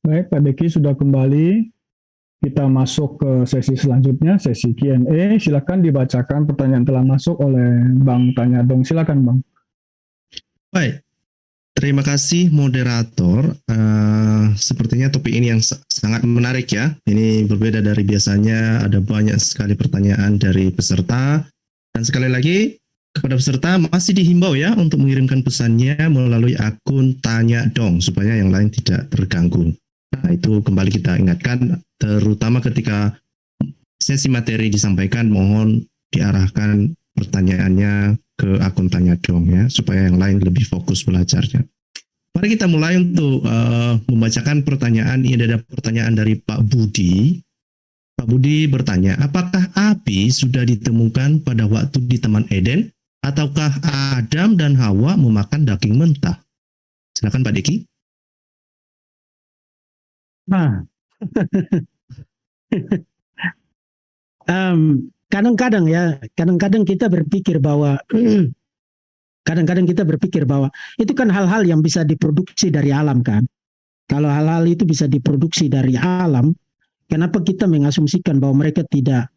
Baik, Pak Deki sudah kembali. Kita masuk ke sesi selanjutnya, sesi Q&A. Silakan dibacakan pertanyaan telah masuk oleh Bang Tanya Dong. Silakan, Bang. Baik, terima kasih moderator. Sepertinya topik ini yang sangat menarik ya. Ini berbeda dari biasanya, ada banyak sekali pertanyaan dari peserta. Dan sekali lagi, kepada peserta masih dihimbau ya untuk mengirimkan pesannya melalui akun Tanya Dong, supaya yang lain tidak terganggu. Nah, itu kembali kita ingatkan, terutama ketika sesi materi disampaikan, mohon diarahkan pertanyaannya ke akun Tanya Dong ya, supaya yang lain lebih fokus belajarnya. Mari kita mulai untuk membacakan pertanyaan. Ini ada pertanyaan dari Pak Budi. Pak Budi bertanya, apakah api sudah ditemukan pada waktu di Taman Eden, ataukah Adam dan Hawa memakan daging mentah? Silakan Pak Diki. Nah, kadang-kadang ya, kadang-kadang kita berpikir bahwa itu kan hal-hal yang bisa diproduksi dari alam kan. Kalau hal-hal itu bisa diproduksi dari alam, kenapa kita mengasumsikan bahwa mereka tidak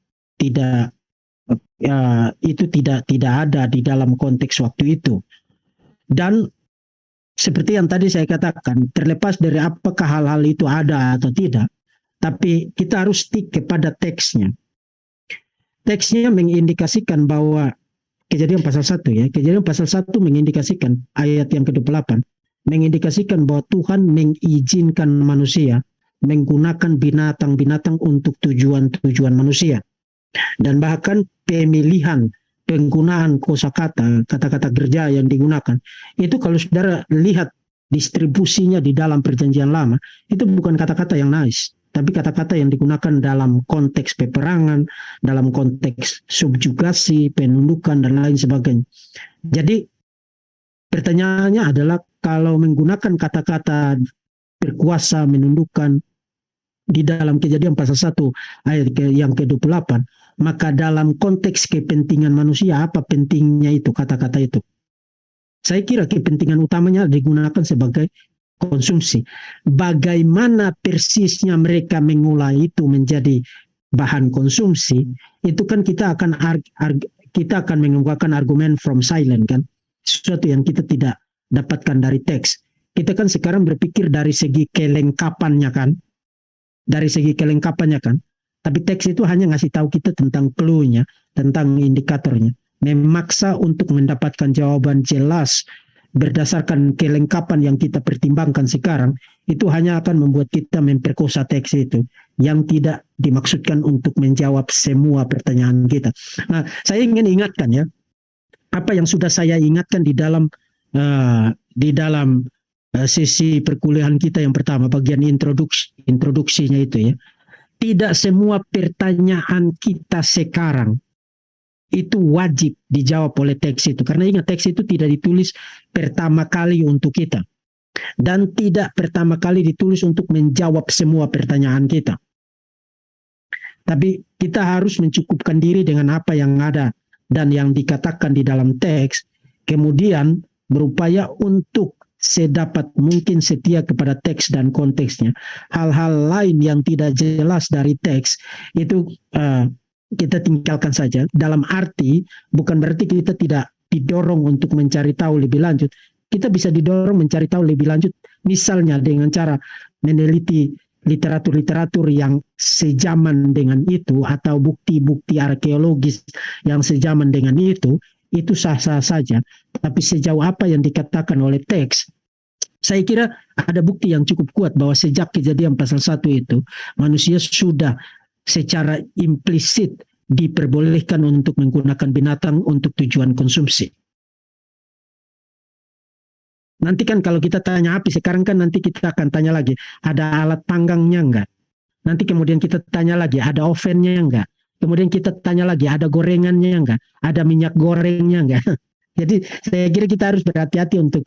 itu tidak ada di dalam konteks waktu itu? Dan seperti yang tadi saya katakan, terlepas dari apakah hal-hal itu ada atau tidak, tapi kita harus stick kepada teksnya. Teksnya mengindikasikan bahwa Kejadian pasal 1 ya, Kejadian pasal 1 mengindikasikan ayat yang ke-28, mengindikasikan bahwa Tuhan mengizinkan manusia menggunakan binatang-binatang untuk tujuan-tujuan manusia. Dan bahkan pemilihan penggunaan kosakata, kata-kata gerja yang digunakan, itu kalau saudara lihat distribusinya di dalam perjanjian lama, itu bukan kata-kata yang nice, tapi kata-kata yang digunakan dalam konteks peperangan, dalam konteks subjugasi, penundukan, dan lain sebagainya. Jadi pertanyaannya adalah, kalau menggunakan kata-kata berkuasa, menundukkan di dalam Kejadian pasal 1 ayat yang ke-28, maka dalam konteks kepentingan manusia, apa pentingnya itu kata-kata itu? Saya kira kepentingan utamanya digunakan sebagai konsumsi. Bagaimana persisnya mereka mengolah itu menjadi bahan konsumsi, itu kan kita akan mengemukakan argumen from silent kan, sesuatu yang kita tidak dapatkan dari teks. Kita kan sekarang berpikir dari segi kelengkapannya kan, tapi teks itu hanya ngasih tahu kita tentang clue-nya, tentang indikatornya, memaksa untuk mendapatkan jawaban jelas berdasarkan kelengkapan yang kita pertimbangkan sekarang, itu hanya akan membuat kita memperkosa teks itu, yang tidak dimaksudkan untuk menjawab semua pertanyaan kita. Nah, saya ingin ingatkan ya, apa yang sudah saya ingatkan di dalam sesi perkuliahan kita yang pertama, bagian introduksinya itu ya. Tidak semua pertanyaan kita sekarang itu wajib dijawab oleh teks itu. Karena ingat, teks itu tidak ditulis pertama kali untuk kita. Dan tidak pertama kali ditulis untuk menjawab semua pertanyaan kita. Tapi kita harus mencukupkan diri dengan apa yang ada dan yang dikatakan di dalam teks. Kemudian berupaya untuk sedapat mungkin setia kepada teks dan konteksnya. Hal-hal lain yang tidak jelas dari teks itu kita tinggalkan saja. Dalam arti bukan berarti kita tidak didorong untuk mencari tahu lebih lanjut. Kita bisa didorong mencari tahu lebih lanjut, misalnya dengan cara meneliti literatur-literatur yang sejaman dengan itu, atau bukti-bukti arkeologis yang sejaman dengan itu sah-sah saja. Tapi sejauh apa yang dikatakan oleh teks, saya kira ada bukti yang cukup kuat bahwa sejak Kejadian pasal 1 itu, manusia sudah secara implisit diperbolehkan untuk menggunakan binatang untuk tujuan konsumsi. Nanti kan kalau kita tanya api, sekarang kan nanti kita akan tanya lagi, ada alat panggangnya enggak? Nanti kemudian kita tanya lagi, ada ovennya enggak? Kemudian kita tanya lagi, ada gorengannya enggak? Ada minyak gorengnya enggak? Jadi saya kira kita harus berhati-hati untuk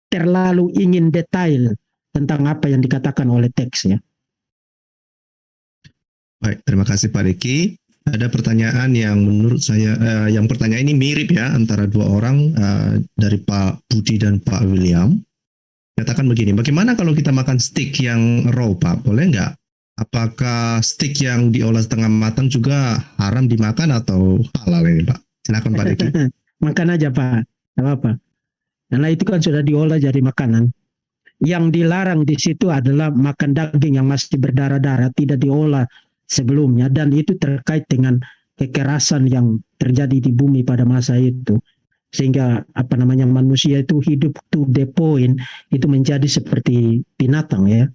terlalu ingin detail tentang apa yang dikatakan oleh teks ya. Baik, terima kasih Pak Diki. Ada pertanyaan yang menurut saya, yang pertanyaan ini mirip ya antara dua orang, dari Pak Budi dan Pak William. Katakan begini, bagaimana kalau kita makan steak yang raw, Pak? Boleh nggak? Apakah steak yang diolah setengah matang juga haram dimakan atau halal ini, Pak? Silakan Pak Diki. Makan aja Pak, nggak apa-apa. Karena itu kan sudah diolah jadi makanan. Yang dilarang di situ adalah makan daging yang masih berdarah-darah, tidak diolah sebelumnya, dan itu terkait dengan kekerasan yang terjadi di bumi pada masa itu. Sehingga manusia itu hidup to the point, itu menjadi seperti binatang ya.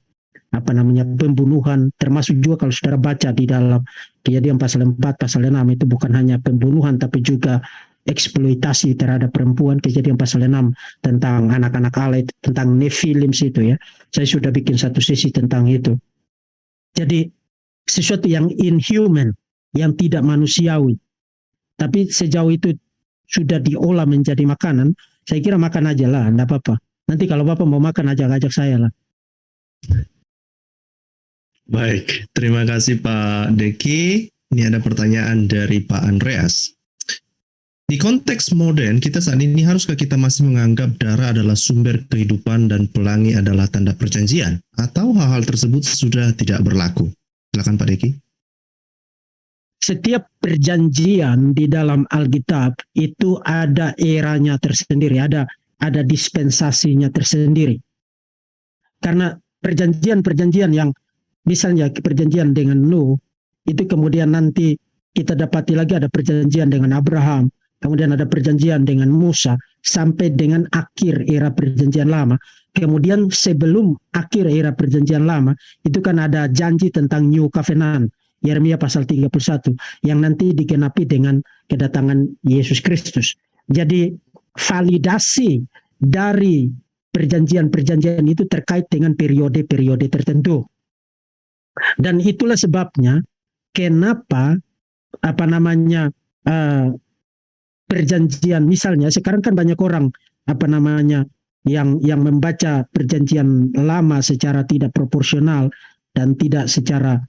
Pembunuhan, termasuk juga kalau saudara baca di dalam Kejadian pasal 4, pasal 6, itu bukan hanya pembunuhan tapi juga eksploitasi terhadap perempuan. Kejadian pasal 6 tentang anak-anak Allah, tentang Nephilim itu ya. Saya sudah bikin satu sesi tentang itu. Jadi sesuatu yang inhuman, yang tidak manusiawi. Tapi sejauh itu sudah diolah menjadi makanan, saya kira makan aja lah, enggak apa-apa. Nanti kalau Bapak mau makan, ajak-ajak saya lah. Baik, terima kasih Pak Deki. Ini ada pertanyaan dari Pak Andreas. Di konteks modern, kita saat ini haruskah kita masih menganggap darah adalah sumber kehidupan dan pelangi adalah tanda perjanjian? Atau hal-hal tersebut sudah tidak berlaku? Silakan Pak Deki. Setiap perjanjian di dalam Alkitab itu ada eranya tersendiri, ada dispensasinya tersendiri. Karena perjanjian-perjanjian yang misalnya perjanjian dengan Nuh, itu kemudian nanti kita dapati lagi ada perjanjian dengan Abraham, kemudian ada perjanjian dengan Musa, sampai dengan akhir era perjanjian lama. Kemudian sebelum akhir era perjanjian lama, itu kan ada janji tentang New Covenant, Yeremia pasal 31, yang nanti digenapi dengan kedatangan Yesus Kristus. Jadi validasi dari perjanjian-perjanjian itu terkait dengan periode-periode tertentu. Dan itulah sebabnya kenapa perjanjian, misalnya sekarang kan banyak orang yang membaca perjanjian lama secara tidak proporsional dan tidak secara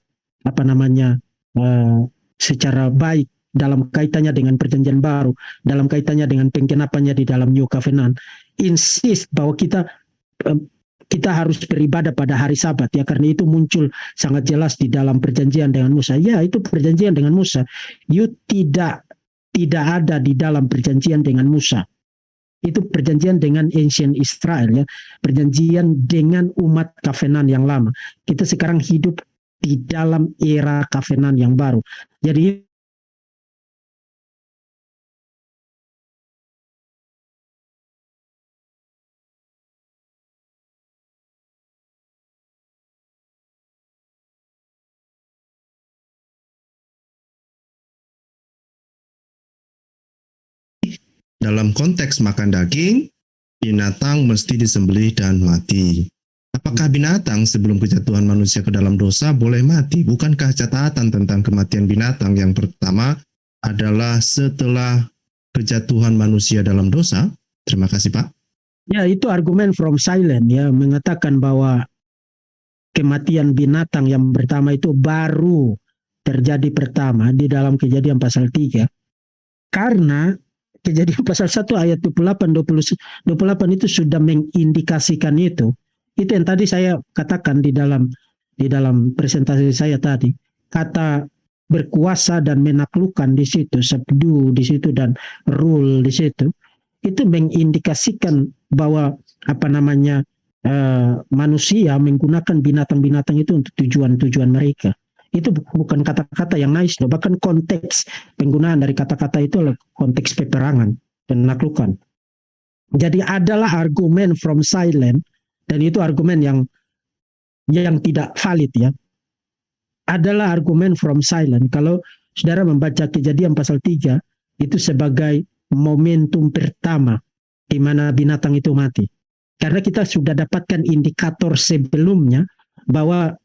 secara baik dalam kaitannya dengan perjanjian baru, dalam kaitannya dengan penggenapannya di dalam New Covenant. Insist bahwa kita harus beribadah pada hari Sabat ya, karena itu muncul sangat jelas di dalam perjanjian dengan Musa. Ya, itu perjanjian dengan Musa. Tidak ada di dalam perjanjian dengan Musa. Itu perjanjian dengan ancient Israel ya, perjanjian dengan umat Covenant yang lama. Kita sekarang hidup di dalam era Covenant yang baru. Jadi dalam konteks makan daging, binatang mesti disembelih dan mati. Apakah binatang sebelum kejatuhan manusia ke dalam dosa boleh mati? Bukankah catatan tentang kematian binatang yang pertama adalah setelah kejatuhan manusia dalam dosa? Terima kasih Pak. ya, itu argumen from silent ya, mengatakan bahwa kematian binatang yang pertama itu baru terjadi pertama di dalam Kejadian pasal 3. Karena Kejadian pasal 1 ayat 28 itu sudah mengindikasikan itu. Itu yang tadi saya katakan di dalam presentasi saya tadi. Kata berkuasa dan menaklukkan di situ, subdue di situ, dan rule di situ. Itu mengindikasikan bahwa manusia menggunakan binatang-binatang itu untuk tujuan-tujuan mereka. Itu bukan kata-kata yang nice, bahkan konteks penggunaan dari kata-kata itu adalah konteks peperangan, penaklukan. Jadi adalah argumen from silent, dan itu argumen yang tidak valid ya. Adalah argumen from silent. Kalau saudara membaca Kejadian pasal 3, itu sebagai momentum pertama di mana binatang itu mati. Karena kita sudah dapatkan indikator sebelumnya bahwa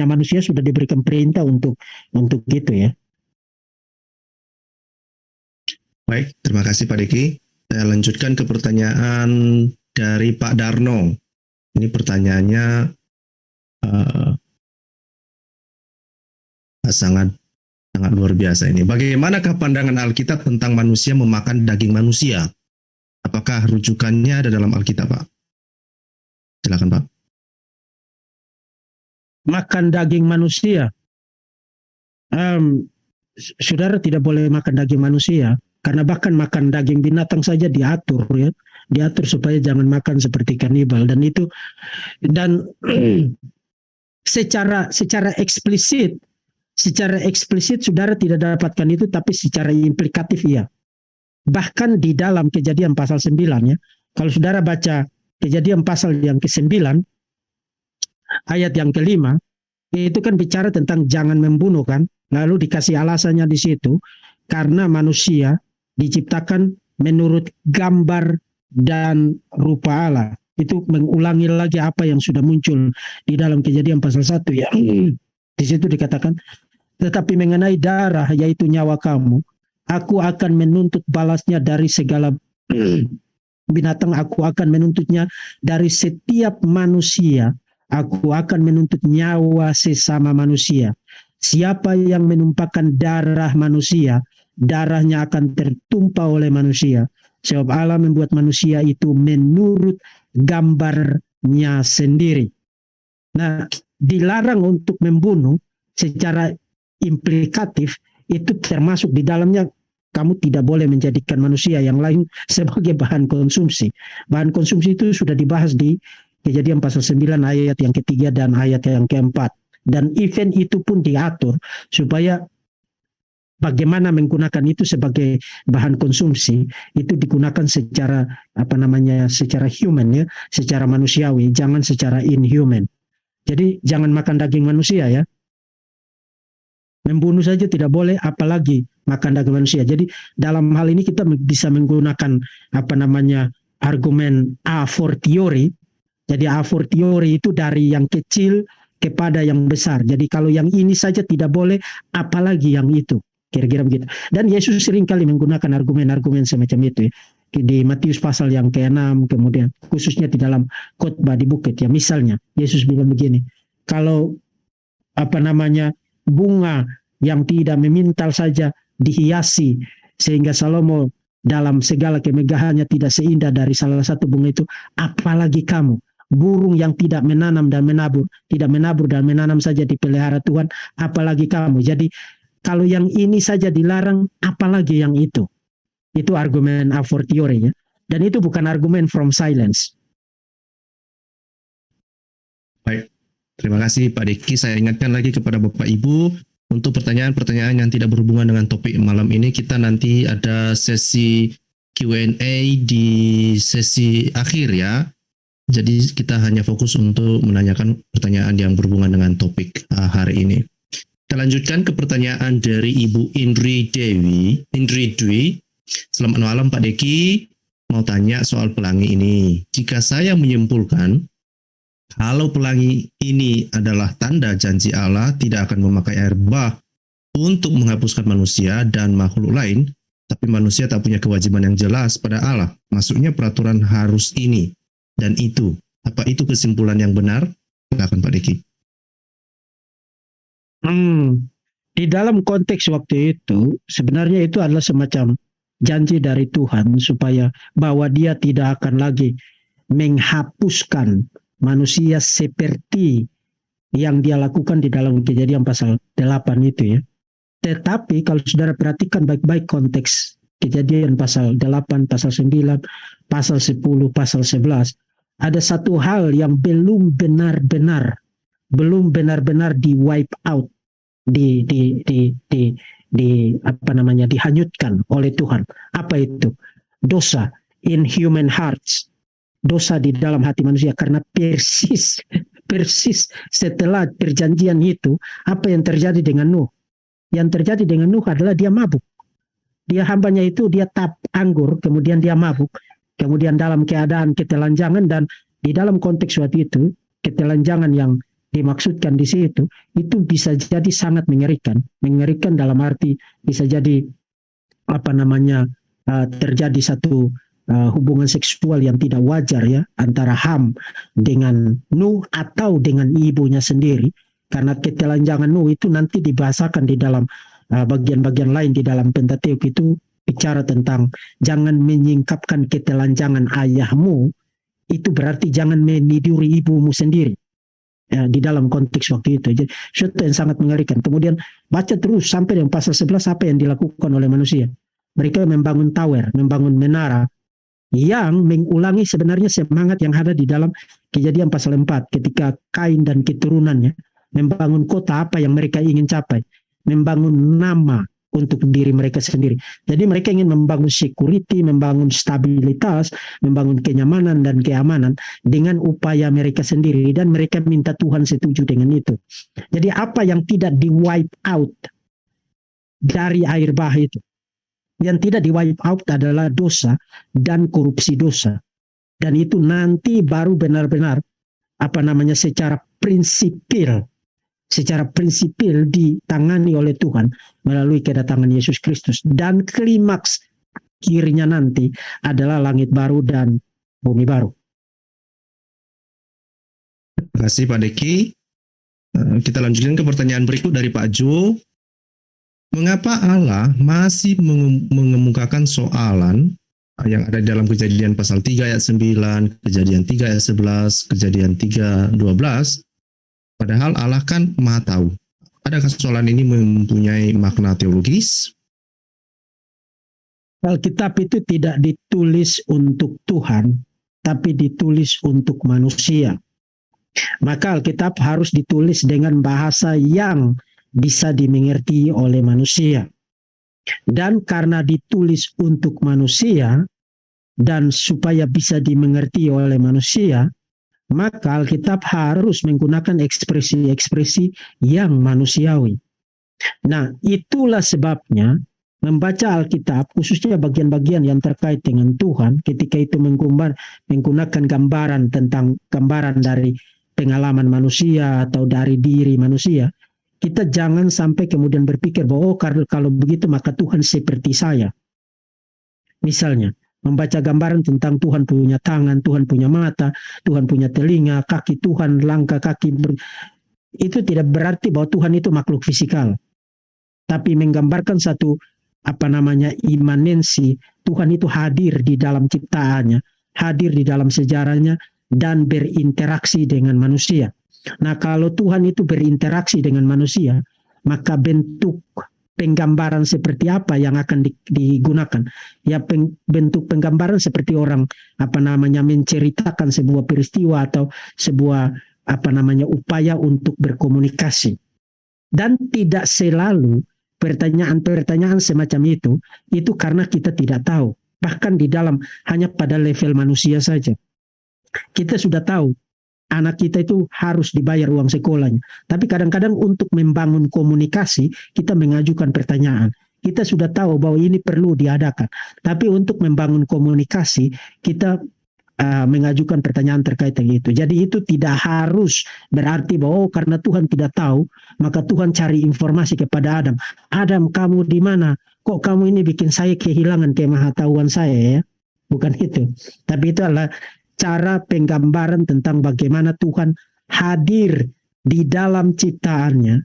manusia sudah diberikan perintah untuk gitu ya. Baik, terima kasih Pak Diki. Saya lanjutkan ke pertanyaan dari Pak Darno. Ini pertanyaannya sangat luar biasa ini. Bagaimanakah pandangan Alkitab tentang manusia memakan daging manusia? Apakah rujukannya ada dalam Alkitab, Pak? Silakan Pak. Makan daging manusia. Saudara tidak boleh makan daging manusia, karena bahkan makan daging binatang saja diatur ya, diatur supaya jangan makan seperti kanibal, dan secara eksplisit saudara tidak dapatkan itu, tapi secara implikatif iya. Bahkan di dalam Kejadian pasal 9 ya, kalau saudara baca Kejadian pasal yang ke-9 ayat yang ke-5, itu kan bicara tentang jangan membunuh kan. Lalu dikasih alasannya di situ, karena manusia diciptakan menurut gambar dan rupa Allah. Itu mengulangi lagi apa yang sudah muncul di dalam Kejadian pasal 1 ya. Di situ dikatakan, tetapi mengenai darah, yaitu nyawa kamu, aku akan menuntut balasnya dari segala binatang, aku akan menuntutnya dari setiap manusia, aku akan menuntut nyawa sesama manusia. Siapa yang menumpahkan darah manusia, darahnya akan tertumpah oleh manusia. Sebab Allah membuat manusia itu menurut gambarnya sendiri. Nah, dilarang untuk membunuh secara implikatif, itu termasuk di dalamnya kamu tidak boleh menjadikan manusia yang lain sebagai bahan konsumsi. Bahan konsumsi itu sudah dibahas di Kejadian pasal 9 ayat yang ke-3 dan ayat yang ke-4. Dan event itu pun diatur supaya bagaimana menggunakan itu sebagai bahan konsumsi, itu digunakan secara secara human ya, secara manusiawi, jangan secara inhuman. Jadi jangan makan daging manusia ya. Membunuh saja tidak boleh, apalagi makan daging manusia. Jadi dalam hal ini kita bisa menggunakan argumen a fortiori. Jadi a fortiori itu dari yang kecil kepada yang besar. Jadi kalau yang ini saja tidak boleh, apalagi yang itu. Kira-kira begitu. Dan Yesus sering kali menggunakan argumen-argumen semacam itu ya. Di Matius pasal yang ke-6, kemudian khususnya di dalam khotbah di bukit ya. Misalnya Yesus bilang begini, kalau bunga yang tidak memintal saja dihiasi sehingga Salomo dalam segala kemegahannya tidak seindah dari salah satu bunga itu, apalagi kamu, burung yang tidak menanam dan menabur, tidak menabur dan menanam saja dipelihara Tuhan, apalagi kamu. Jadi kalau yang ini saja dilarang, apalagi yang itu. Itu argumen a fortiori ya. Dan itu bukan argumen from silence. Baik, terima kasih Pak Diki. Saya ingatkan lagi kepada Bapak Ibu, untuk pertanyaan-pertanyaan yang tidak berhubungan dengan topik malam ini, kita nanti ada sesi Q&A di sesi akhir ya. Jadi kita hanya fokus untuk menanyakan pertanyaan yang berhubungan dengan topik hari ini. Kita lanjutkan ke pertanyaan dari Ibu Indri Dwi. Selamat malam Pak Deki, mau tanya soal pelangi ini. Jika saya menyimpulkan kalau pelangi ini adalah tanda janji Allah tidak akan memakai air bah untuk menghapuskan manusia dan makhluk lain, tapi manusia tak punya kewajiban yang jelas pada Allah. Maksudnya peraturan harus ini dan itu. Apa itu kesimpulan yang benar? Silakan Pak Deki. Di dalam konteks waktu itu, sebenarnya itu adalah semacam janji dari Tuhan supaya bahwa Dia tidak akan lagi menghapuskan manusia seperti yang Dia lakukan di dalam Kejadian pasal 8 itu ya. Tetapi kalau saudara perhatikan baik-baik konteks Kejadian pasal 8, pasal 9, pasal 10, pasal 11, ada satu hal yang belum benar-benar di wipe out, dihanyutkan oleh Tuhan. Apa itu? Dosa in human hearts. Dosa di dalam hati manusia, karena persis setelah perjanjian itu, apa yang terjadi dengan Nuh? Yang terjadi dengan Nuh adalah dia mabuk. Dia hambanya itu dia tap anggur, kemudian dia mabuk. Kemudian dalam keadaan ketelanjangan, dan di dalam konteks waktu itu, ketelanjangan yang dimaksudkan di situ, itu bisa jadi sangat mengerikan. Mengerikan dalam arti bisa jadi terjadi satu hubungan seksual yang tidak wajar ya, antara Ham dengan Nuh atau dengan ibunya sendiri. Karena ketelanjangan Nuh itu nanti dibahasakan di dalam bagian-bagian lain di dalam Pentateuk, itu bicara tentang jangan menyingkapkan ketelanjangan ayahmu itu berarti jangan meniduri ibumu sendiri. Ya, di dalam konteks waktu itu. Jadi sesuatu yang sangat mengerikan. Kemudian baca terus sampai yang pasal 11 apa yang dilakukan oleh manusia. Mereka membangun tower, membangun menara yang mengulangi sebenarnya semangat yang ada di dalam Kejadian pasal 4 ketika Kain dan keturunannya membangun kota apa yang mereka ingin capai. Membangun nama untuk diri mereka sendiri. Jadi mereka ingin membangun security, membangun stabilitas, membangun kenyamanan dan keamanan dengan upaya mereka sendiri, dan mereka minta Tuhan setuju dengan itu. Jadi apa yang tidak di wipe out dari air bah itu, yang tidak di wipe out adalah dosa dan korupsi dosa. Dan itu nanti baru benar-benar secara prinsipil ditangani oleh Tuhan melalui kedatangan Yesus Kristus. Dan klimaks akhirnya nanti adalah langit baru dan bumi baru. Terima kasih Pak Deki. Kita lanjutkan ke pertanyaan berikut dari Pak Jo. Mengapa Allah masih mengemukakan soalan yang ada di dalam Kejadian pasal 3 ayat 9, Kejadian 3 ayat 11, Kejadian 3 12, padahal Allah kan Maha tahu. Adakah soalan ini mempunyai makna teologis? Alkitab itu tidak ditulis untuk Tuhan, tapi ditulis untuk manusia. Maka Alkitab harus ditulis dengan bahasa yang bisa dimengerti oleh manusia. Dan karena ditulis untuk manusia dan supaya bisa dimengerti oleh manusia, maka Alkitab harus menggunakan ekspresi-ekspresi yang manusiawi. Nah, itulah sebabnya membaca Alkitab, khususnya bagian-bagian yang terkait dengan Tuhan, ketika itu menggunakan gambaran dari pengalaman manusia atau dari diri manusia, kita jangan sampai kemudian berpikir bahwa kalau begitu maka Tuhan seperti saya. Misalnya, membaca gambaran tentang Tuhan punya tangan, Tuhan punya mata, Tuhan punya telinga, kaki Tuhan, langkah kaki. Itu tidak berarti bahwa Tuhan itu makhluk fisikal. Tapi menggambarkan satu imanensi. Tuhan itu hadir di dalam ciptaannya, hadir di dalam sejarahnya, dan berinteraksi dengan manusia. Nah, kalau Tuhan itu berinteraksi dengan manusia, maka bentuk penggambaran seperti apa yang akan digunakan? Ya, bentuk penggambaran seperti orang menceritakan sebuah peristiwa atau sebuah upaya untuk berkomunikasi. Dan tidak selalu pertanyaan-pertanyaan semacam itu karena kita tidak tahu. Bahkan di dalam hanya pada level manusia saja. Kita sudah tahu anak kita itu harus dibayar uang sekolahnya. Tapi kadang-kadang untuk membangun komunikasi, kita mengajukan pertanyaan. Kita sudah tahu bahwa ini perlu diadakan. Tapi untuk membangun komunikasi, kita mengajukan pertanyaan terkait dengan itu. Jadi itu tidak harus berarti bahwa karena Tuhan tidak tahu, maka Tuhan cari informasi kepada Adam. Adam, kamu di mana? Kok kamu ini bikin saya kehilangan kemahatauan saya ya? Bukan itu. Tapi itu adalah cara penggambaran tentang bagaimana Tuhan hadir di dalam ciptaannya,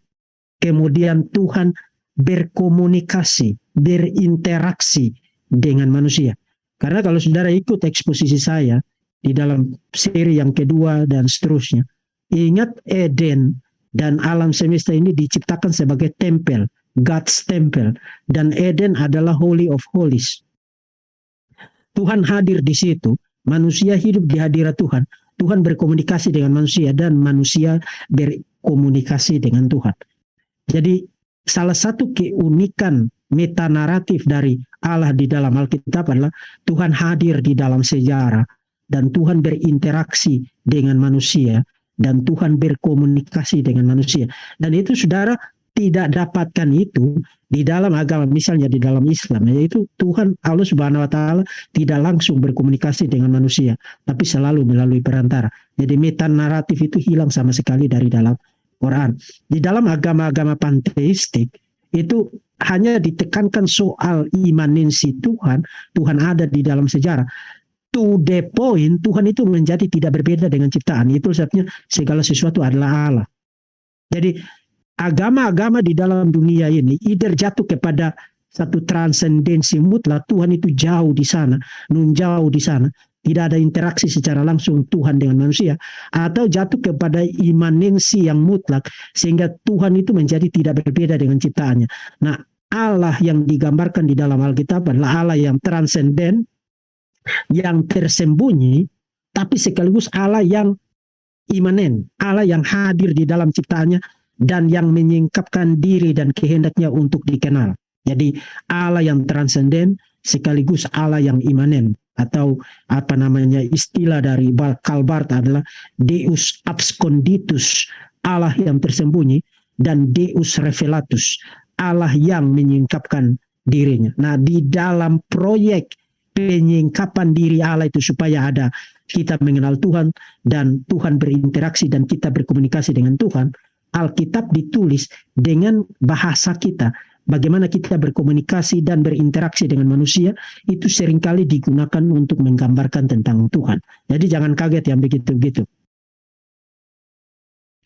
kemudian Tuhan berkomunikasi, berinteraksi dengan manusia. Karena kalau saudara ikut eksposisi saya di dalam seri yang kedua dan seterusnya, ingat Eden dan alam semesta ini diciptakan sebagai tempel, God's temple, dan Eden adalah Holy of Holies. Tuhan hadir di situ. Manusia hidup di hadirat Tuhan. Tuhan berkomunikasi dengan manusia dan manusia berkomunikasi dengan Tuhan. Jadi salah satu keunikan metanaratif dari Allah di dalam Alkitab adalah Tuhan hadir di dalam sejarah dan Tuhan berinteraksi dengan manusia dan Tuhan berkomunikasi dengan manusia. Dan itu saudara tidak dapatkan itu di dalam agama, misalnya di dalam Islam, yaitu Tuhan Allah Subhanahu wa taala tidak langsung berkomunikasi dengan manusia, tapi selalu melalui perantara. Jadi metanaratif itu hilang sama sekali dari dalam Quran. Di dalam agama-agama panteistik itu hanya ditekankan soal imanensi Tuhan, Tuhan ada di dalam sejarah. To the point, Tuhan itu menjadi tidak berbeda dengan ciptaan. Itu sebabnya segala sesuatu adalah Allah. Jadi agama-agama di dalam dunia ini either jatuh kepada satu transendensi mutlak, Tuhan itu jauh di sana, nun jauh di sana, tidak ada interaksi secara langsung Tuhan dengan manusia, atau jatuh kepada imanensi yang mutlak sehingga Tuhan itu menjadi tidak berbeda dengan ciptaannya. Nah, Allah yang digambarkan di dalam Alkitab adalah Allah yang transenden, yang tersembunyi, tapi sekaligus Allah yang imanen, Allah yang hadir di dalam ciptaannya dan yang menyingkapkan diri dan kehendaknya untuk dikenal. Jadi Allah yang transenden sekaligus Allah yang imanen, atau istilah dari Calvert adalah Deus absconditus, Allah yang tersembunyi, dan Deus revelatus, Allah yang menyingkapkan dirinya. Nah, di dalam proyek penyingkapan diri Allah itu supaya ada kita mengenal Tuhan dan Tuhan berinteraksi dan kita berkomunikasi dengan Tuhan, Alkitab ditulis dengan bahasa kita. Bagaimana kita berkomunikasi dan berinteraksi dengan manusia itu seringkali digunakan untuk menggambarkan tentang Tuhan. Jadi jangan kaget yang begitu-begitu.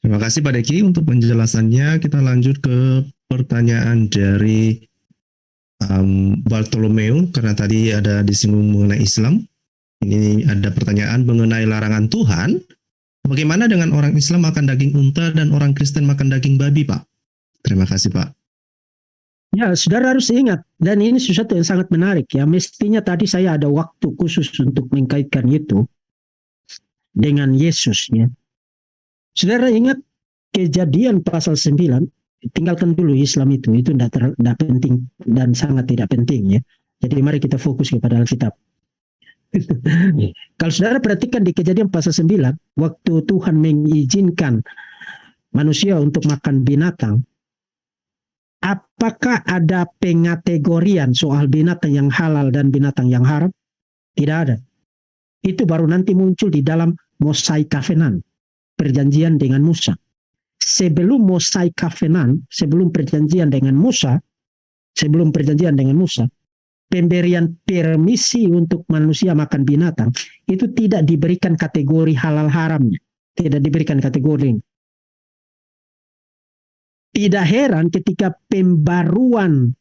Terima kasih Pak Deki untuk penjelasannya. Kita lanjut ke pertanyaan dari Bartolomeo, karena tadi ada disinggung mengenai Islam. Ini ada pertanyaan mengenai larangan Tuhan. Bagaimana dengan orang Islam makan daging unta dan orang Kristen makan daging babi, Pak? Terima kasih, Pak. Ya, saudara harus ingat, dan ini sesuatu yang sangat menarik ya. Mestinya tadi saya ada waktu khusus untuk mengkaitkan itu dengan Yesus ya. Saudara ingat Kejadian pasal 9, tinggalkan dulu Islam itu tidak penting dan sangat tidak penting ya. Jadi mari kita fokus kepada Alkitab. Kalau saudara perhatikan di Kejadian pasal 9, waktu Tuhan mengizinkan manusia untuk makan binatang, apakah ada pengategorian soal binatang yang halal dan binatang yang haram? Tidak ada. Itu baru nanti muncul di dalam Mosaik Covenant, perjanjian dengan Musa. Sebelum Mosaik Covenant, sebelum perjanjian dengan Musa, pemberian permisi untuk manusia makan binatang itu tidak diberikan kategori halal haramnya, tidak diberikan kategori. Tidak heran ketika pembaruan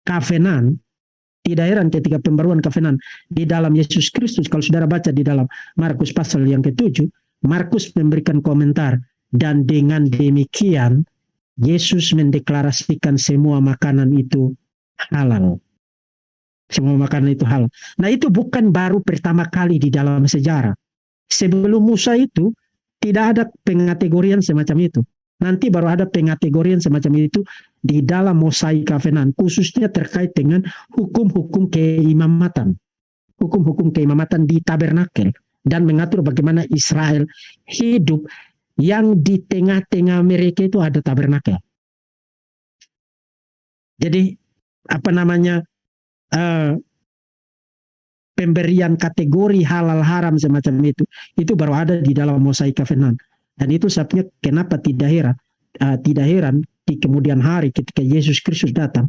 Covenant di dalam Yesus Kristus. Kalau saudara baca di dalam Markus pasal yang ke-7, Markus memberikan komentar, dan dengan demikian Yesus mendeklarasikan semua makanan itu halal. Semua makanan itu halal. Nah, itu bukan baru pertama kali di dalam sejarah. Sebelum Musa itu tidak ada pengategorian semacam itu. Nanti baru ada pengategorian semacam itu di dalam Mosaik Covenant, khususnya terkait dengan hukum-hukum keimamatan. Hukum-hukum keimamatan di tabernakel dan mengatur bagaimana Israel hidup, yang di tengah-tengah mereka itu ada tabernakel. Jadi pemberian kategori halal haram semacam itu baru ada di dalam Mosaik Covenant. Dan itu sebabnya kenapa tidak heran di kemudian hari ketika Yesus Kristus datang,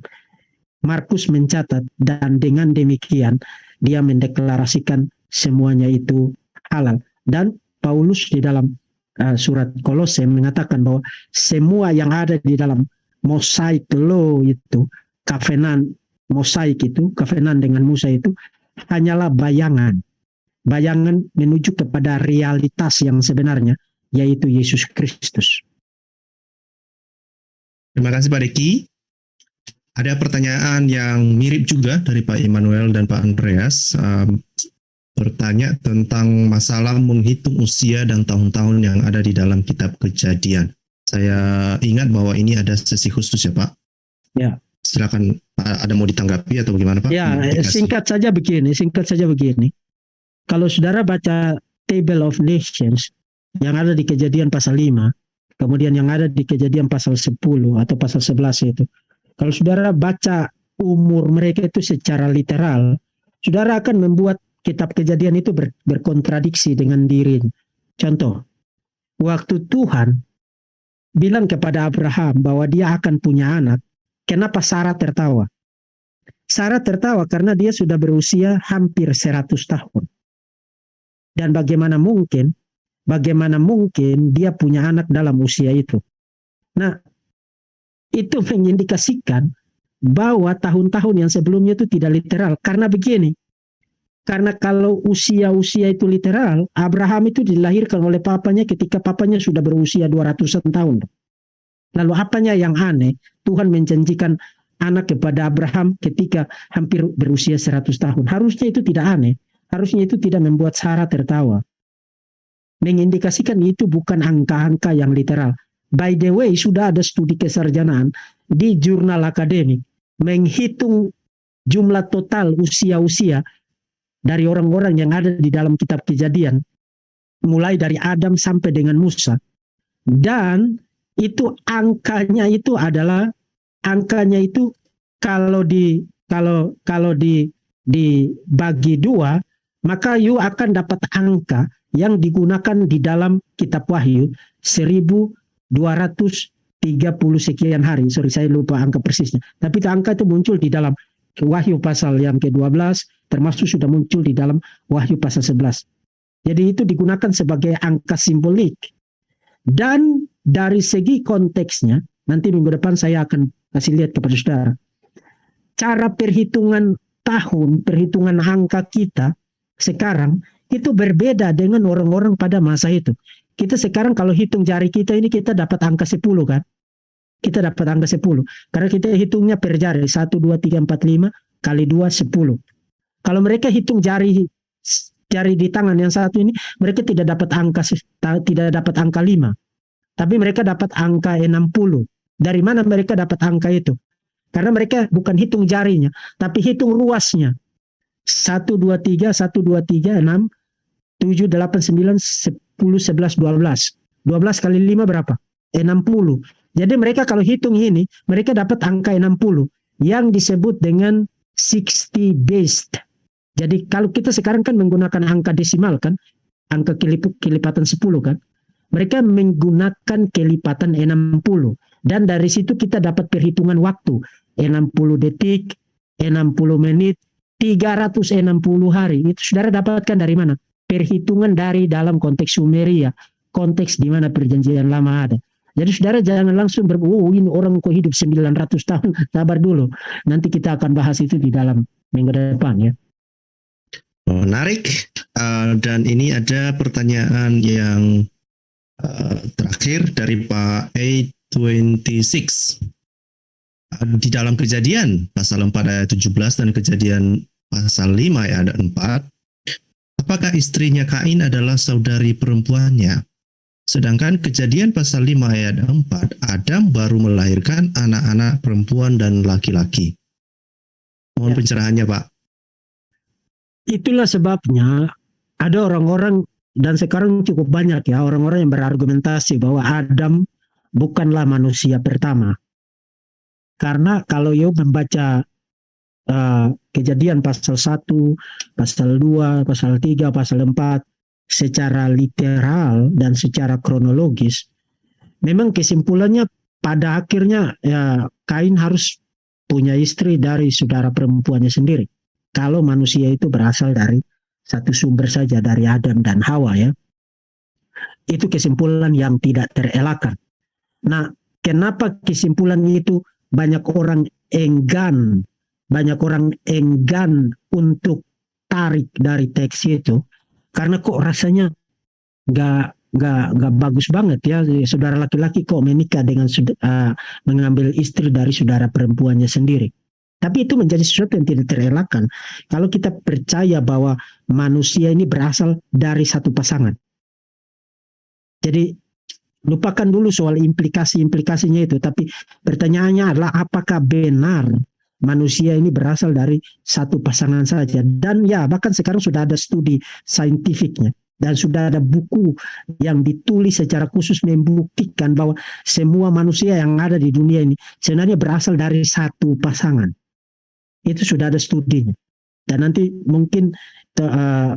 Markus mencatat, dan dengan demikian dia mendeklarasikan semuanya itu halal. Dan Paulus di dalam surat Kolose mengatakan bahwa semua yang ada di dalam Mosaik Law itu, Covenant Mosaik itu, Covenant dengan Musa itu hanyalah bayangan menuju kepada realitas yang sebenarnya, yaitu Yesus Kristus. Terima kasih Pak Deki. Ada pertanyaan yang mirip juga dari Pak Immanuel dan Pak Andreas. Bertanya tentang masalah menghitung usia dan tahun-tahun yang ada di dalam kitab Kejadian. Saya ingat bahwa ini ada sesi khusus ya Pak. Ya. Silakan, ada mau ditanggapi atau bagaimana Pak? Ya, singkat saja begini. Kalau saudara baca Table of Nations yang ada di Kejadian pasal 5, kemudian yang ada di Kejadian pasal 10 atau pasal 11 itu, kalau saudara baca umur mereka itu secara literal, saudara akan membuat kitab Kejadian itu berkontradiksi dengan diri. Contoh, waktu Tuhan bilang kepada Abraham bahwa dia akan punya anak, kenapa Sarah tertawa? Sarah tertawa karena dia sudah berusia hampir 100 tahun. Dan bagaimana mungkin dia punya anak dalam usia itu? Nah, itu mengindikasikan bahwa tahun-tahun yang sebelumnya itu tidak literal. Karena begini, Karena kalau usia-usia itu literal, Abraham itu dilahirkan oleh papanya ketika papanya sudah berusia 200-an tahun. Lalu apanya yang aneh? Tuhan menjanjikan anak kepada Abraham ketika hampir berusia 100 tahun. Harusnya itu tidak aneh. Harusnya itu tidak membuat Sarah tertawa. Mengindikasikan itu bukan angka-angka yang literal. By the way, sudah ada studi kesarjanaan di jurnal akademik menghitung jumlah total usia-usia dari orang-orang yang ada di dalam kitab Kejadian, mulai dari Adam sampai dengan Musa. Dan itu angkanya itu kalau dibagi dua, maka you akan dapat angka yang digunakan di dalam kitab Wahyu 1230 sekian hari. Sorry, saya lupa angka persisnya. Tapi angka itu muncul di dalam Wahyu pasal yang ke-12, termasuk sudah muncul di dalam Wahyu pasal 11. Jadi itu digunakan sebagai angka simbolik. Dan dari segi konteksnya, nanti minggu depan saya akan kasih lihat kepada saudara. Cara perhitungan tahun, perhitungan angka kita sekarang itu berbeda dengan orang-orang pada masa itu. Kita sekarang kalau hitung jari kita ini kita dapat angka 10 kan? Kita dapat angka 10. Karena kita hitungnya per jari. 1, 2, 3, 4, 5 kali 2, 10. Kalau mereka hitung jari di tangan yang satu ini, mereka tidak dapat angka 5. Tapi mereka dapat angka 60. Dari mana mereka dapat angka itu? Karena mereka bukan hitung jarinya, tapi hitung ruasnya. 1, 2, 3, 1, 2, 3, 6, 7, 8, 9, 10, 11, 12. 12 kali 5 berapa? 60. Jadi mereka kalau hitung ini, mereka dapat angka 60. Yang disebut dengan 60 based. Jadi kalau kita sekarang kan menggunakan angka desimal kan, angka kelipatan 10 kan. Mereka menggunakan kelipatan 60. Dan dari situ kita dapat perhitungan waktu. 60 detik, 60 menit, 360 hari. Itu saudara dapatkan dari mana? Perhitungan dari dalam konteks Sumeria. Konteks di mana perjanjian lama ada. Jadi saudara jangan langsung ini orang kok hidup 900 tahun. Sabar dulu. Nanti kita akan bahas itu di dalam minggu depan ya. Menarik. Dan ini ada pertanyaan yang terakhir dari Pak A26. Di dalam Kejadian pasal 4 ayat 17 dan Kejadian pasal 5 ayat 4, apakah istrinya Kain adalah saudari perempuannya? Sedangkan Kejadian pasal 5 ayat 4, Adam baru melahirkan anak-anak perempuan dan laki-laki. Mohon pencerahannya, Pak. Itulah sebabnya ada orang-orang, dan sekarang cukup banyak ya, orang-orang yang berargumentasi bahwa Adam bukanlah manusia pertama. Karena kalau you membaca Kejadian pasal 1, pasal 2, pasal 3, pasal 4 secara literal dan secara kronologis, memang kesimpulannya pada akhirnya ya Kain harus punya istri dari saudara perempuannya sendiri. Kalau manusia itu berasal dari satu sumber saja, dari Adam dan Hawa ya. Itu kesimpulan yang tidak terelakkan. Nah, kenapa kesimpulan itu banyak orang enggan untuk tarik dari teks itu? Karena kok rasanya nggak bagus banget ya, saudara laki-laki kok menikah dengan mengambil istri dari saudara perempuannya sendiri. Tapi itu menjadi sesuatu yang tidak terelakkan kalau kita percaya bahwa manusia ini berasal dari satu pasangan. Jadi lupakan dulu soal implikasinya itu, tapi pertanyaannya adalah apakah benar manusia ini berasal dari satu pasangan saja. Dan ya, bahkan sekarang sudah ada studi saintifiknya dan sudah ada buku yang ditulis secara khusus membuktikan bahwa semua manusia yang ada di dunia ini sebenarnya berasal dari satu pasangan. Itu sudah ada studinya. Dan nanti mungkin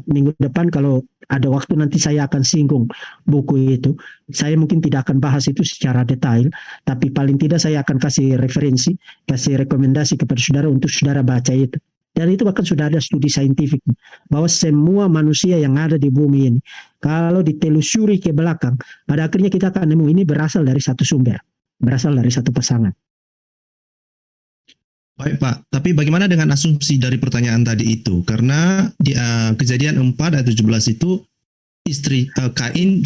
minggu depan kalau ada waktu nanti saya akan singgung buku itu. Saya mungkin tidak akan bahas itu secara detail, tapi paling tidak saya akan kasih referensi, kasih rekomendasi kepada saudara untuk saudara baca itu. Dan itu bahkan sudah ada studi saintifik bahwa semua manusia yang ada di bumi ini, kalau ditelusuri ke belakang, pada akhirnya kita akan nemu ini berasal dari satu sumber, berasal dari satu pasangan. Baik Pak, tapi bagaimana dengan asumsi dari pertanyaan tadi itu? Karena di kejadian 4 ayat 17 itu istri Kain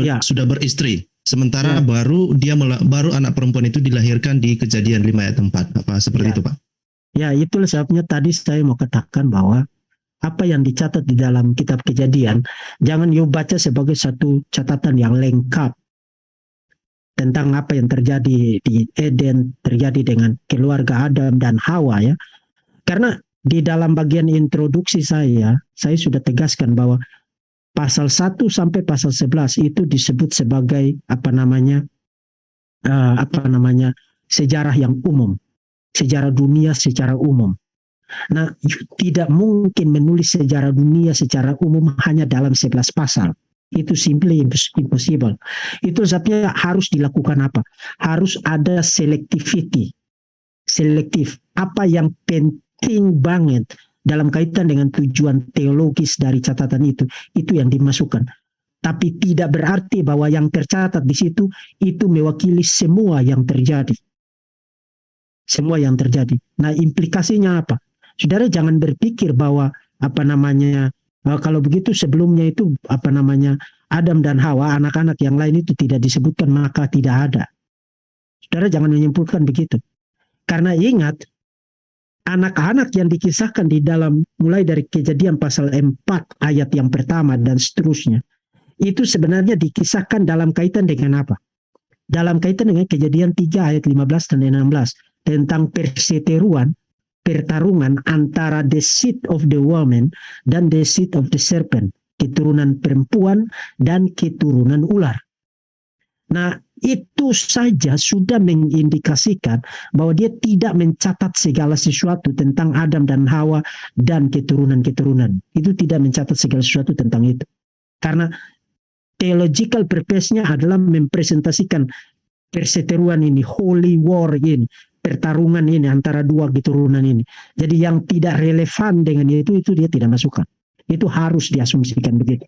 Ya, sudah beristri, sementara Ya. baru anak perempuan itu dilahirkan di kejadian 5 ayat 4. Apa seperti Ya. itu Pak? ya itulah sebabnya tadi saya mau katakan bahwa apa yang dicatat di dalam kitab Kejadian jangan you baca sebagai satu catatan yang lengkap tentang apa yang terjadi di Eden, terjadi dengan keluarga Adam dan Hawa ya. Karena di dalam bagian introduksi saya sudah tegaskan bahwa pasal 1 sampai pasal 11 itu disebut sebagai apa namanya sejarah yang umum, sejarah dunia secara umum. Nah, tidak mungkin menulis sejarah dunia secara umum hanya dalam 11 pasal. Itu simply impossible. Itu sebabnya harus dilakukan apa? Harus ada selektif. Apa yang penting banget dalam kaitan dengan tujuan teologis dari catatan itu yang dimasukkan. Tapi tidak berarti bahwa yang tercatat di situ itu mewakili semua yang terjadi. Semua yang terjadi. Nah, implikasinya apa? Saudara jangan berpikir bahwa kalau begitu sebelumnya itu Adam dan Hawa, anak-anak yang lain itu tidak disebutkan maka tidak ada. Saudara jangan menyimpulkan begitu. Karena ingat, anak-anak yang dikisahkan di dalam mulai dari Kejadian pasal 4 ayat yang pertama dan seterusnya, itu sebenarnya dikisahkan dalam kaitan dengan apa? Dalam kaitan dengan Kejadian 3 ayat 15 dan 16 tentang pertarungan antara the seed of the woman dan the seed of the serpent, keturunan perempuan dan keturunan ular. Nah, itu saja sudah mengindikasikan bahwa dia tidak mencatat segala sesuatu tentang Adam dan Hawa dan keturunan-keturunan. Itu tidak mencatat segala sesuatu tentang itu. Karena theological purpose-nya adalah mempresentasikan perseteruan ini, holy war ini, pertarungan ini antara dua keturunan ini. Jadi yang tidak relevan dengan itu dia tidak masukkan. Itu harus diasumsikan begitu.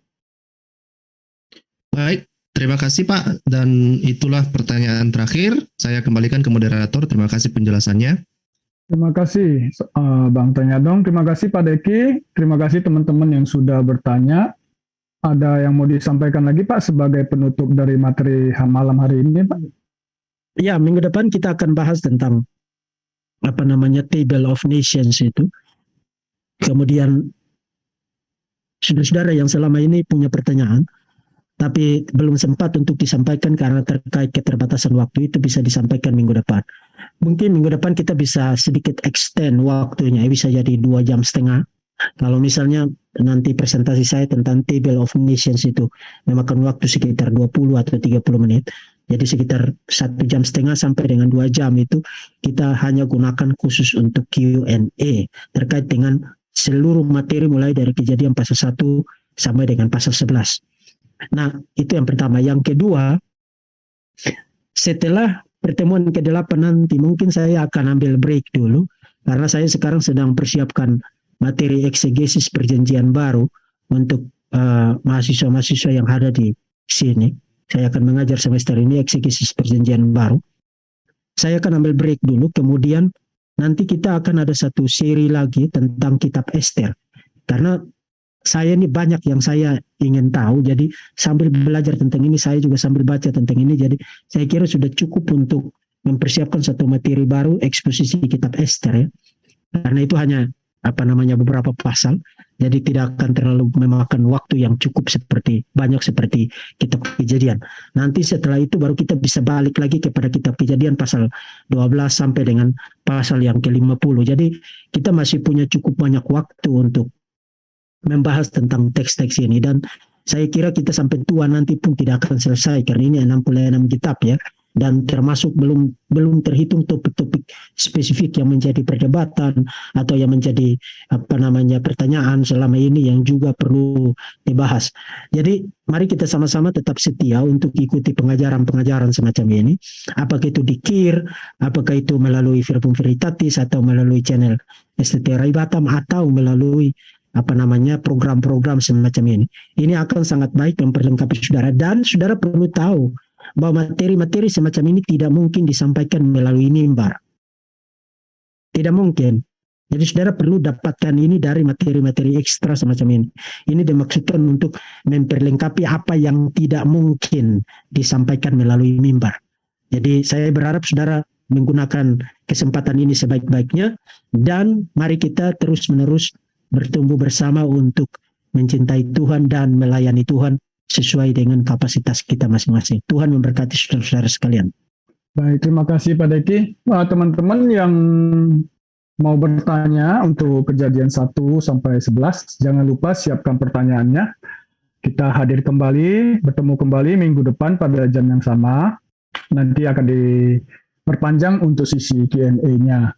Baik, terima kasih Pak. Dan itulah pertanyaan terakhir. Saya kembalikan ke moderator. Terima kasih penjelasannya. Terima kasih Bang Tanyadong, terima kasih Pak Deki, terima kasih teman-teman yang sudah bertanya. Ada yang mau disampaikan lagi Pak sebagai penutup dari materi malam hari ini Pak? Ya, minggu depan kita akan bahas tentang Table of Nations itu. Kemudian saudara-saudara yang selama ini punya pertanyaan tapi belum sempat untuk disampaikan karena terkait keterbatasan waktu, itu bisa disampaikan minggu depan. Mungkin minggu depan kita bisa sedikit extend waktunya, bisa jadi 2,5 jam. Kalau misalnya nanti presentasi saya tentang Table of Nations itu memakan waktu sekitar 20 atau 30 menit, jadi sekitar 1,5 jam sampai dengan 2 jam itu kita hanya gunakan khusus untuk Q&A terkait dengan seluruh materi mulai dari Kejadian pasal 1 sampai dengan pasal 11. Nah, itu yang pertama. Yang kedua, setelah pertemuan ke-8 nanti mungkin saya akan ambil break dulu karena saya sekarang sedang persiapkan materi eksegesis perjanjian baru untuk mahasiswa-mahasiswa yang ada di sini. Saya akan mengajar semester ini eksegesis perjanjian baru. Saya akan ambil break dulu, kemudian nanti kita akan ada satu seri lagi tentang kitab Ester. Karena saya ini banyak yang saya ingin tahu, jadi sambil belajar tentang ini saya juga sambil baca tentang ini, jadi saya kira sudah cukup untuk mempersiapkan satu materi baru eksposisi kitab Ester ya. Karena itu hanya beberapa pasal, jadi tidak akan terlalu memakan waktu yang cukup banyak seperti kitab Kejadian. Nanti setelah itu baru kita bisa balik lagi kepada kitab Kejadian pasal 12 sampai dengan pasal yang ke-50. Jadi kita masih punya cukup banyak waktu untuk membahas tentang teks-teks ini, dan saya kira kita sampai tua nanti pun tidak akan selesai karena ini 66 kitab ya, dan termasuk belum terhitung topik-topik spesifik yang menjadi perdebatan atau yang menjadi pertanyaan selama ini yang juga perlu dibahas. Jadi mari kita sama-sama tetap setia untuk ikuti pengajaran-pengajaran semacam ini, apakah itu di KIR, apakah itu melalui Verbum Veritatis atau melalui channel STT Rai Batam atau melalui program-program semacam ini. Ini akan sangat baik memperlengkapi saudara, dan saudara perlu tahu bahwa materi-materi semacam ini tidak mungkin disampaikan melalui mimbar. Tidak mungkin. Jadi saudara perlu dapatkan ini dari materi-materi ekstra semacam ini. Ini dimaksudkan untuk memperlengkapi apa yang tidak mungkin disampaikan melalui mimbar. Jadi saya berharap saudara menggunakan kesempatan ini sebaik-baiknya, dan mari kita terus-menerus bertumbuh bersama untuk mencintai Tuhan dan melayani Tuhan sesuai dengan kapasitas kita masing-masing. Tuhan memberkati saudara-saudara sekalian. Baik, terima kasih Pak Deki. Teman-teman yang mau bertanya untuk kejadian 1 sampai 11, jangan lupa siapkan pertanyaannya. Kita hadir kembali, bertemu kembali minggu depan pada jam yang sama. Nanti akan diperpanjang untuk sisi Q&A-nya.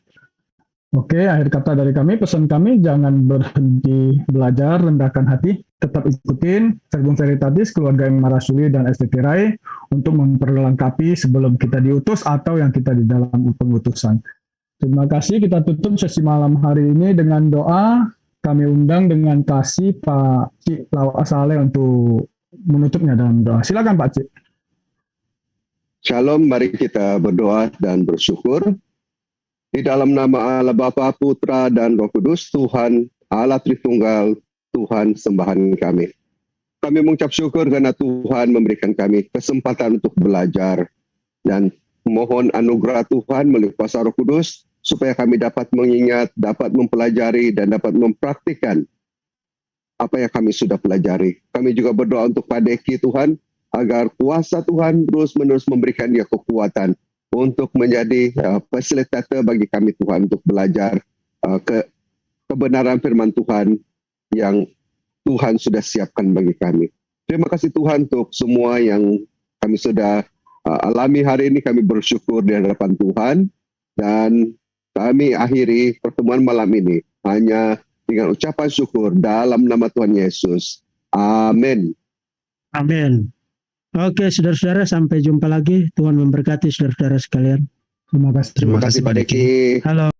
Oke, akhir kata dari kami, pesan kami, jangan berhenti belajar, rendahkan hati, tetap ikutin Verbum Veritatis, Keluarga yang Marasuli, dan STT Rai untuk memperlengkapi sebelum kita diutus atau yang kita di dalam pengutusan. Terima kasih, kita tutup sesi malam hari ini dengan doa. Kami undang dengan kasih Pak Cik Lawak Saleh untuk menutupnya dalam doa. Silakan Pak Cik. Shalom, mari kita berdoa dan bersyukur. Di dalam nama Allah Bapa, Putra, dan Roh Kudus, Tuhan Allah Tritunggal, Tuhan sembahan kami. Kami mengucap syukur karena Tuhan memberikan kami kesempatan untuk belajar, dan mohon anugerah Tuhan melalui kuasa Roh Kudus supaya kami dapat mengingat, dapat mempelajari, dan dapat mempraktikkan apa yang kami sudah pelajari. Kami juga berdoa untuk Pak Deki Tuhan, agar kuasa Tuhan terus-menerus memberikan dia kekuatan untuk menjadi fasilitator bagi kami Tuhan, untuk belajar kebenaran firman Tuhan yang Tuhan sudah siapkan bagi kami. Terima kasih Tuhan untuk semua yang kami sudah alami hari ini. Kami bersyukur di hadapan Tuhan, dan kami akhiri pertemuan malam ini hanya dengan ucapan syukur dalam nama Tuhan Yesus. Amin. Amin. Oke, saudara-saudara, sampai jumpa lagi. Tuhan memberkati saudara-saudara sekalian. Terima kasih. Terima kasih Pak Deki. Halo.